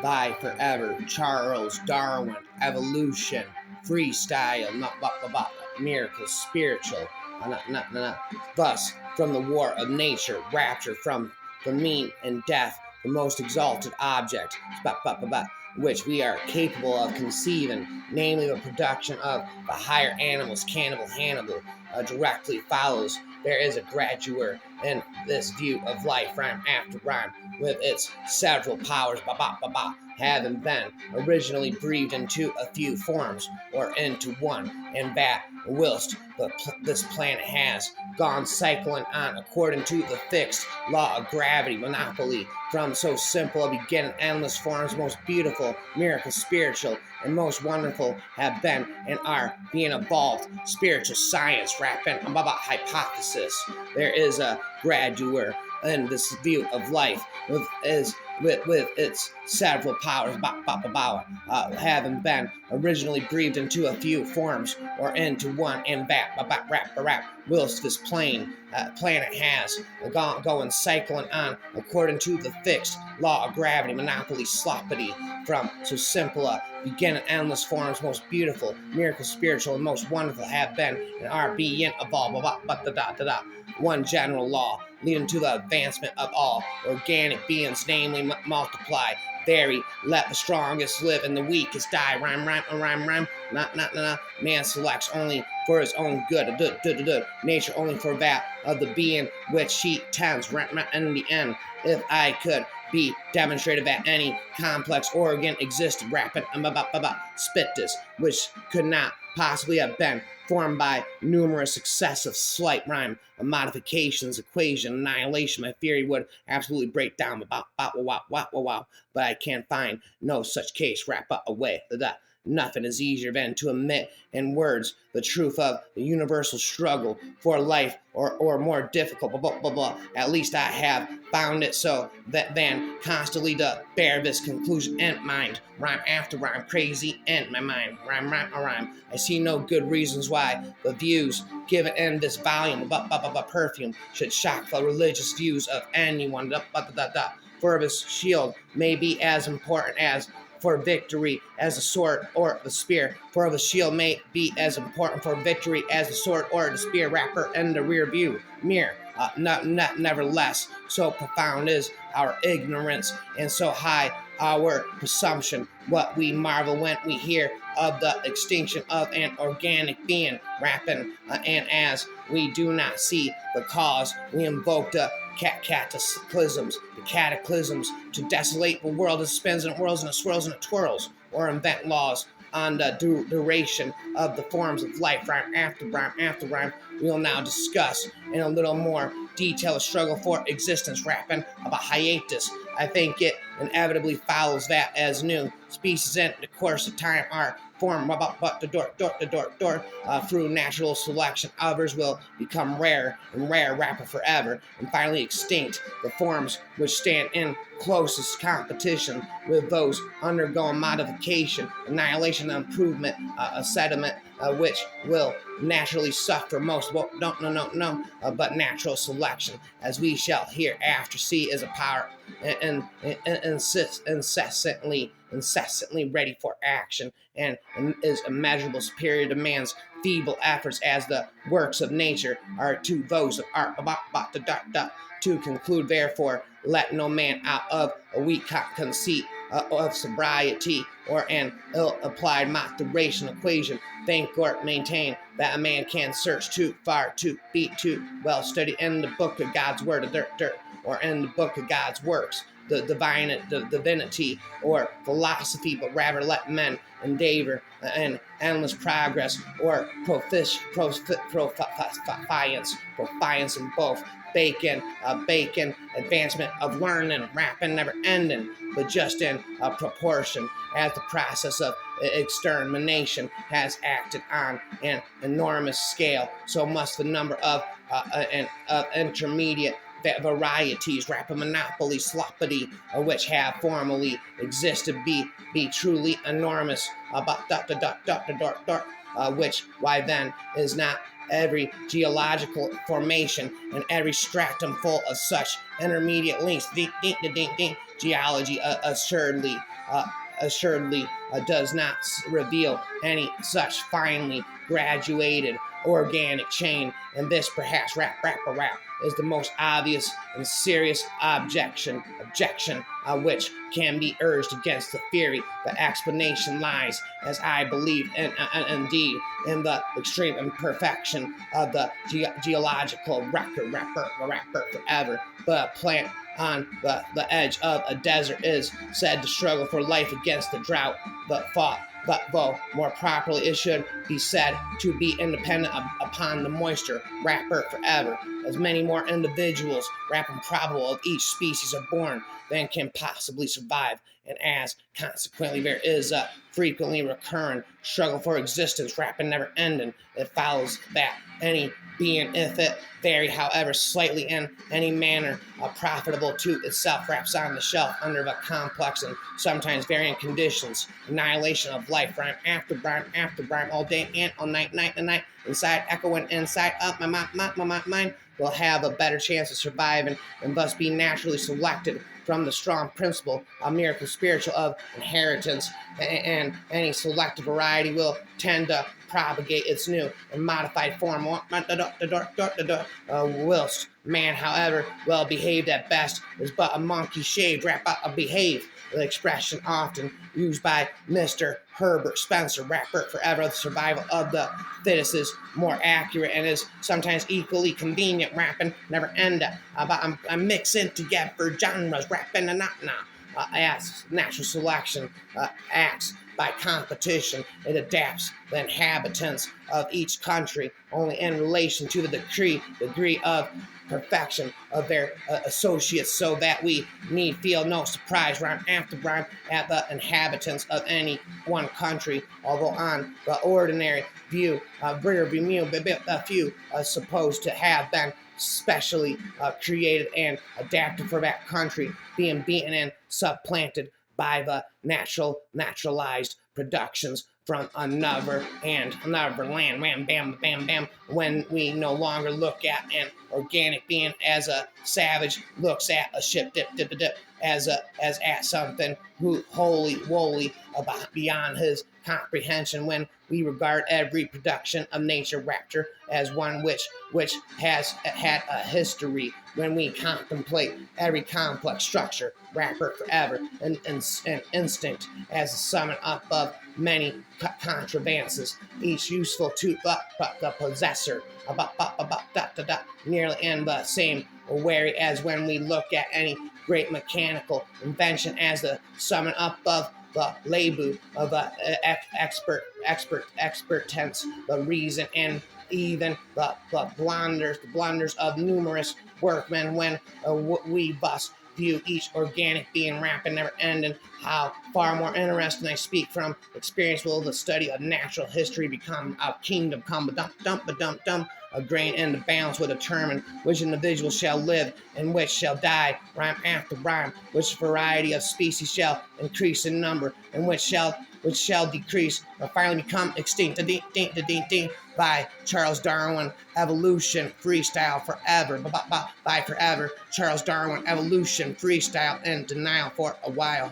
By forever, Charles Darwin, evolution, freestyle, miracles, spiritual, thus, from the war of nature, rapture from the mean and death, the most exalted object, which we are capable of conceiving, namely the production of the higher animals, cannibal Hannibal, directly follows. There is a graduate in this view of life, rhyme after rhyme, with its several powers, having been originally breathed into a few forms, or into one, and that whilst this planet has gone cycling on according to the fixed law of gravity monopoly, from so simple a beginning, endless forms, most beautiful, miracle, spiritual, and most wonderful have been and are being evolved. Spiritual science, rapping about hypothesis. There is a graduate in this view of life with its several powers, having been originally breathed into a few forms, or into one, and whilst this planet has going cycling on according to the fixed law of gravity monopoly sloppity, from so simple a beginning, endless forms, most beautiful, miracle, spiritual, and most wonderful have been and are being evolved, one general law leading to the advancement of all organic beings, namely multiply, vary, let the strongest live and the weakest die. Rhyme. Man selects only for his own good. Nature only for that of the being which she tends. In the end, if I could be demonstrated that any complex organ existed, rapid spit this, which could not possibly have been formed by numerous successive slight rhyme modifications, equation, annihilation. My theory would absolutely break down. But I can't find no such case. Wrap up away. Nothing is easier than to admit in words the truth of the universal struggle for life, or more difficult, At least I have found it so that then constantly to bear this conclusion in mind, rhyme after rhyme, crazy in my mind, rhyme. I see no good reasons why the views given in this volume about perfume should shock the religious views of anyone. For this shield may be as important as for victory as the sword or the spear. For the shield may be as important for victory as the sword or the spear. Rapper in the rear view mirror. Nevertheless, so profound is our ignorance, and so high our presumption. What we marvel when we hear of the extinction of an organic being, rapping, and as we do not see the cause, we invoke the cataclysms to desolate the world as spins and whirls and it swirls and it twirls, or invent laws on the duration of the forms of life, rhyme after rhyme. We will now discuss in a little more detail the struggle for existence, rapping about hiatus. I think it inevitably follows that as new species in the course of time are formed through natural selection. Others will become rare and rare, rapper forever, and finally extinct. The forms which stand in closest competition with those undergoing modification, annihilation, and improvement, a sediment which will naturally suffer most. But natural selection, as we shall hereafter see, is a power and incessantly ready for action, and is immeasurable superior to man's feeble efforts, as the works of nature are to those of art. To conclude, therefore, let no man out of a weak conceit of sobriety or an ill-applied moderation equation think or maintain that a man can search too far to be too well studied in the book of God's word, or in the book of God's works, the divinity or philosophy, but rather let men endeavor and endless progress, or proficience in both bacon, advancement of learning, rapping never ending, but just in proportion as the process of extermination has acted on an enormous scale, so must the number of intermediate varieties, rapid monopoly, sloppity, which have formerly existed, be truly enormous. which, why then, is not every geological formation and every stratum full of such intermediate links. Geology assuredly does not reveal any such finely graduated organic chain, and this perhaps is the most obvious and serious objection which can be urged against the theory. The explanation lies, as I believe, and indeed, in the extreme imperfection of the geological record. Forever, the plant on the edge of a desert is said to struggle for life against the drought, but though more properly it should be said to be independent upon the moisture. Forever, as many more individuals, improbable of each species, are born than can possibly survive, and as consequently there is a frequently recurrent struggle for existence, never ending, it follows that any being, if it vary however slightly in any manner profitable to itself, raps on the shelf under the complex and sometimes varying conditions, annihilation of life, rhyme after rhyme, all day and all night, night and night, inside echoing inside up my mind, will have a better chance of surviving and thus be naturally selected from the strong principle of miracle spiritual of inheritance, and any selected variety will tend to propagate its new and modified form, whilst man, however well behaved at best, is but a monkey shaved behave, the expression often used by Mr. Herbert Spencer. Forever, the survival of the fittest is more accurate and is sometimes equally convenient. Rapping never end about I'm mixing together genres, rapping and not as natural selection acts by competition. It adapts the inhabitants of each country only in relation to the degree of perfection of their associates, so that we need feel no surprise, rhyme after rhyme, at the inhabitants of any one country, although on the ordinary view, a few supposed to have been specially created and adapted for that country, being beaten and supplanted by the naturalized productions from another land. Wham, bam, bam, bam. When we no longer look at an organic being as a savage looks at a ship, dip, as at something who wholly beyond his comprehension. When we regard every production of nature rapture as one which has had a history, when we contemplate every complex structure, forever, and instinct as a summon up of many contrivances, each useful to the possessor, nearly in the same wary as when we look at any great mechanical invention as the summon up of the labor of the expert tense, the reason, and even the blunders of numerous workmen. When we thus view each organic being rapid, never ending, how far more interesting, I speak from experience, will the study of natural history become a kingdom come a grain in the balance will determine which individual shall live and which shall die, rhyme after rhyme, which variety of species shall increase in number and which shall decrease or finally become extinct. By Charles Darwin, Evolution, Freestyle, Forever. By Forever, Charles Darwin, Evolution, Freestyle, and Denial for a while.